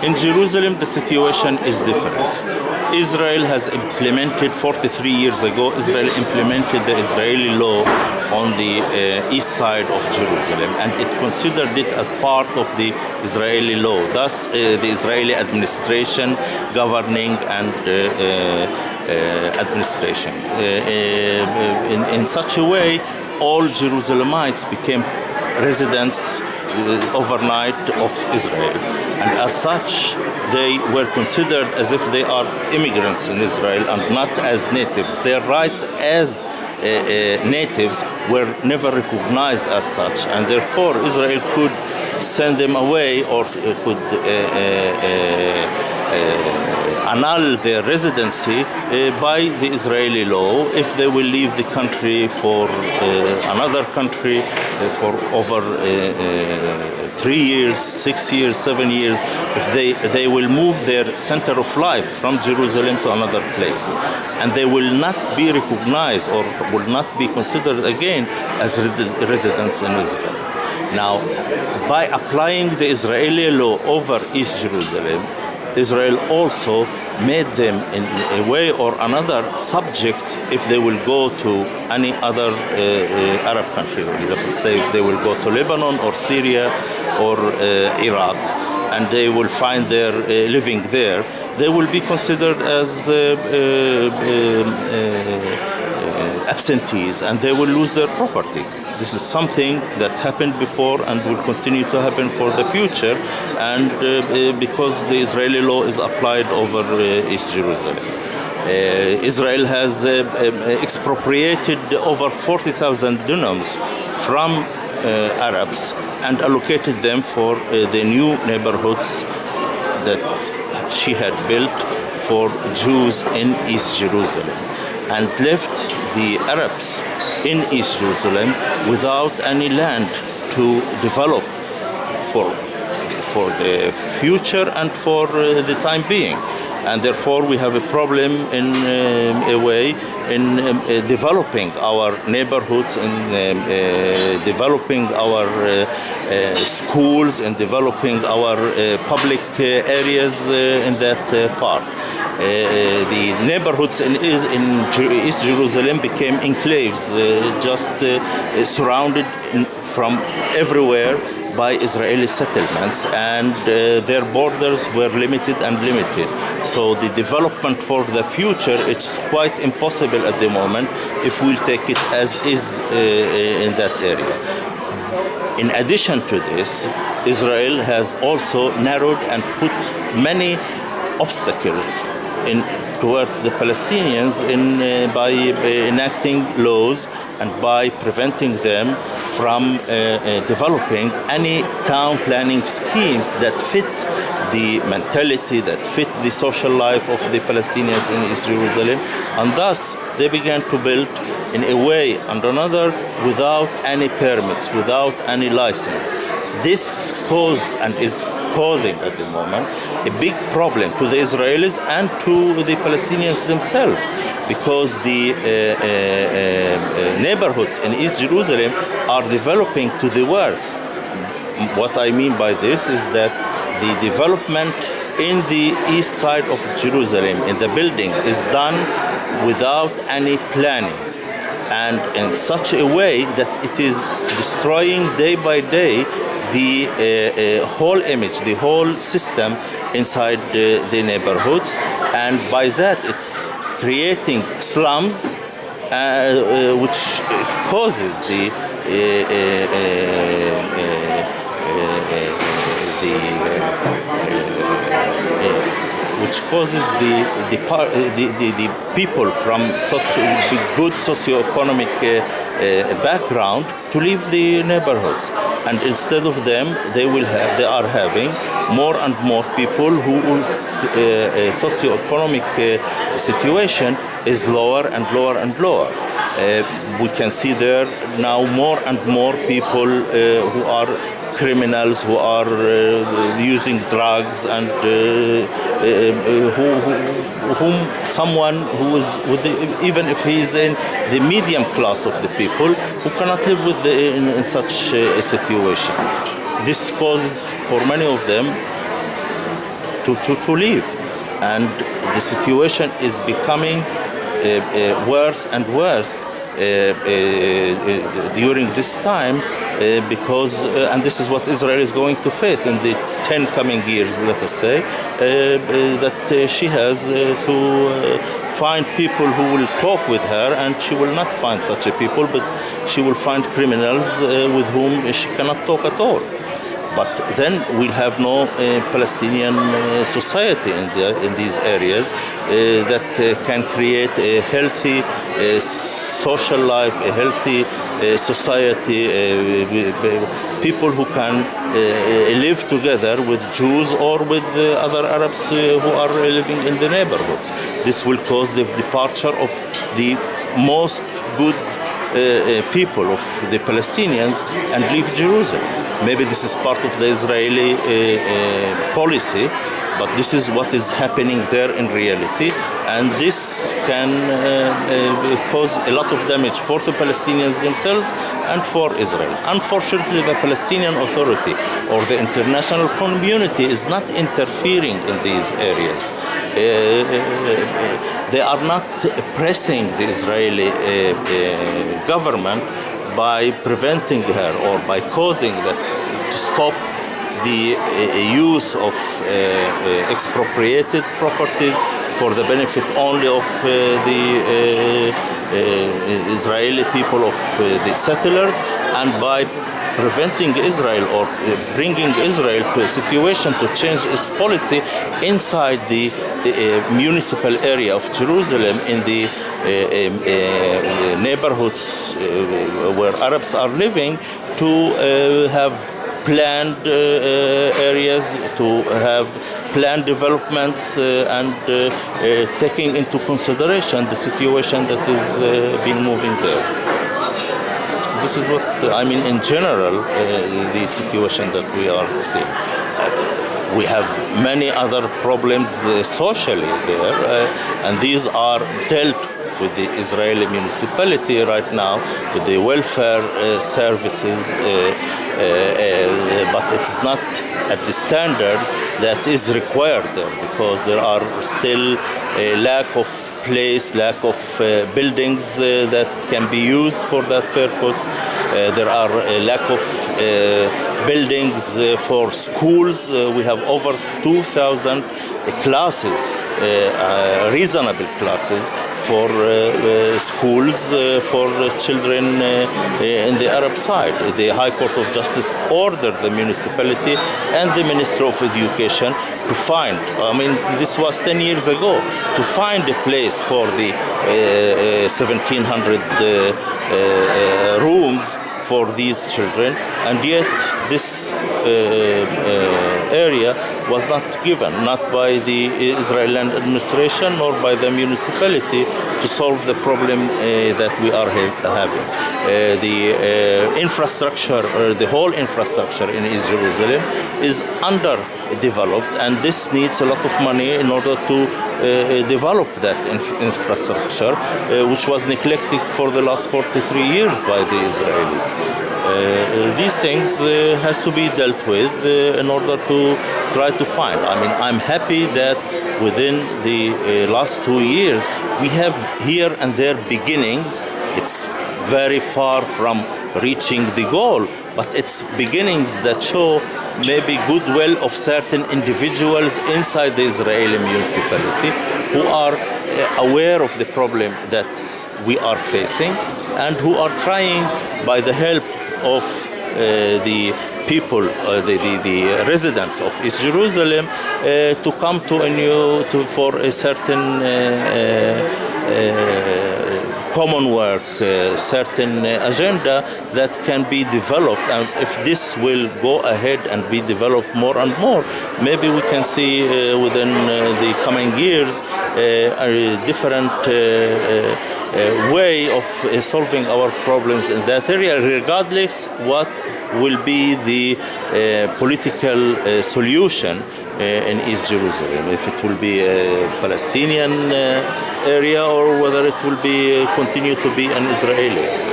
In Jerusalem, the situation is different. Israel has implemented, 43 years ago, Israel implemented the Israeli law on the east side of Jerusalem, and it considered it as part of the Israeli law. Thus, the Israeli administration governing and administration. In such a way, all Jerusalemites became residents overnight of Israel, and as such they were considered as if they are immigrants in Israel and not as natives. Their rights as natives were never recognized as such, and therefore Israel could send them away or could annul their residency by the Israeli law if they will leave the country for another country for over 3 years, 6 years, 7 years, if they will move their center of life from Jerusalem to another place, and they will not be recognized or will not be considered again as residents in Israel. Now, by applying the Israeli law over East Jerusalem, Israel also made them in a way or another subject if they will go to any other Arab country. Let's say if they will go to Lebanon or Syria or Iraq, and they will find their living there, they will be considered as absentees, and they will lose their property. This is something that happened before and will continue to happen for the future, and because the Israeli law is applied over East Jerusalem. Israel has expropriated over 40,000 dunams from Arabs and allocated them for the new neighborhoods that she had built for Jews in East Jerusalem, and left the Arabs in East Jerusalem without any land to develop for the future and for the time being. And therefore we have a problem in a way in developing our neighborhoods, in developing our schools, and developing our public areas in that part. The neighborhoods in East Jerusalem became enclaves, just surrounded from everywhere by Israeli settlements, and their borders were limited. So the development for the future, it's quite impossible at the moment if we'll take it as is in that area. In addition to this, Israel has also narrowed and put many obstacles towards the Palestinians by enacting laws and by preventing them from developing any town planning schemes that fit the mentality, that fit the social life of the Palestinians in East Jerusalem, and thus they began to build in a way and another without any permits, without any license. This caused and is causing at the moment a big problem to the Israelis and to the Palestinians themselves, because the neighborhoods in East Jerusalem are developing to the worst. What I mean by this is that the development in the east side of Jerusalem, in the building, is done without any planning, and in such a way that it is destroying day by day the whole image, the whole system inside the neighborhoods, and by that it's creating slums, which causes the people from good socioeconomic background to leave the neighborhoods, and instead of them they are having more and more people whose socioeconomic situation is lower and lower and lower. We can see there now more and more people who are criminals, who are using drugs, and someone who is even if he is in the medium class of the people, who cannot live with in such a situation. This causes for many of them to leave. And the situation is becoming worse and worse during this time because, and this is what Israel is going to face in the 10 coming years, let us say, that she has to find people who will talk with her, and she will not find such a people, but she will find criminals with whom she cannot talk at all. But then we'll have no Palestinian society in these areas that can create a healthy social life, a healthy society, people who can live together with Jews or with other Arabs who are living in the neighborhoods. This will cause the departure of the most good people of the Palestinians and leave Jerusalem. Maybe this is part of the Israeli policy, but this is what is happening there in reality, and this can cause a lot of damage for the Palestinians themselves and for Israel. Unfortunately, the Palestinian Authority or the international community is not interfering in these areas. They are not pressing the Israeli government by preventing her or by causing that to stop the use of expropriated properties for the benefit only of the Israeli people, of the settlers, and by preventing Israel or bringing Israel to a situation to change its policy inside the municipal area of Jerusalem, in the neighborhoods where Arabs are living, to have planned areas, to have planned developments, and taking into consideration the situation that is being moving there. This is what I mean in general, the situation that we are seeing. We have many other problems socially there, and these are dealt with the Israeli municipality right now, with the welfare services, but it's not at the standard that is required there, because there are still a lack of place, lack of buildings that can be used for that purpose. There are a lack of buildings for schools. We have over 2,000 classes, reasonable classes for schools for children in the Arab side. The High Court of Justice ordered the municipality and the Minister of Education to find, I mean, this was 10 years ago, to find a place for the 1,700 rooms for these children, and yet this area was not given, not by the Israeli administration nor by the municipality, to solve the problem that we are having. The infrastructure, the whole infrastructure in East Jerusalem is underdeveloped, and this needs a lot of money in order to develop that infrastructure, which was neglected for the last 43 years by the Israelis. These things has to be dealt with in order to try to find. I mean, I'm happy that within the last 2 years we have here and there beginnings. It's very far from reaching the goal, but it's beginnings that show maybe goodwill of certain individuals inside the Israeli municipality who are aware of the problem that we are facing, and who are trying, by the help of the people, the residents of East Jerusalem, to come to a new, for a certain common work, certain agenda that can be developed. And if this will go ahead and be developed more and more, maybe we can see within the coming years a different way of solving our problems in that area, regardless what will be the political solution in East Jerusalem, if it will be a Palestinian area or whether it will be continue to be an Israeli.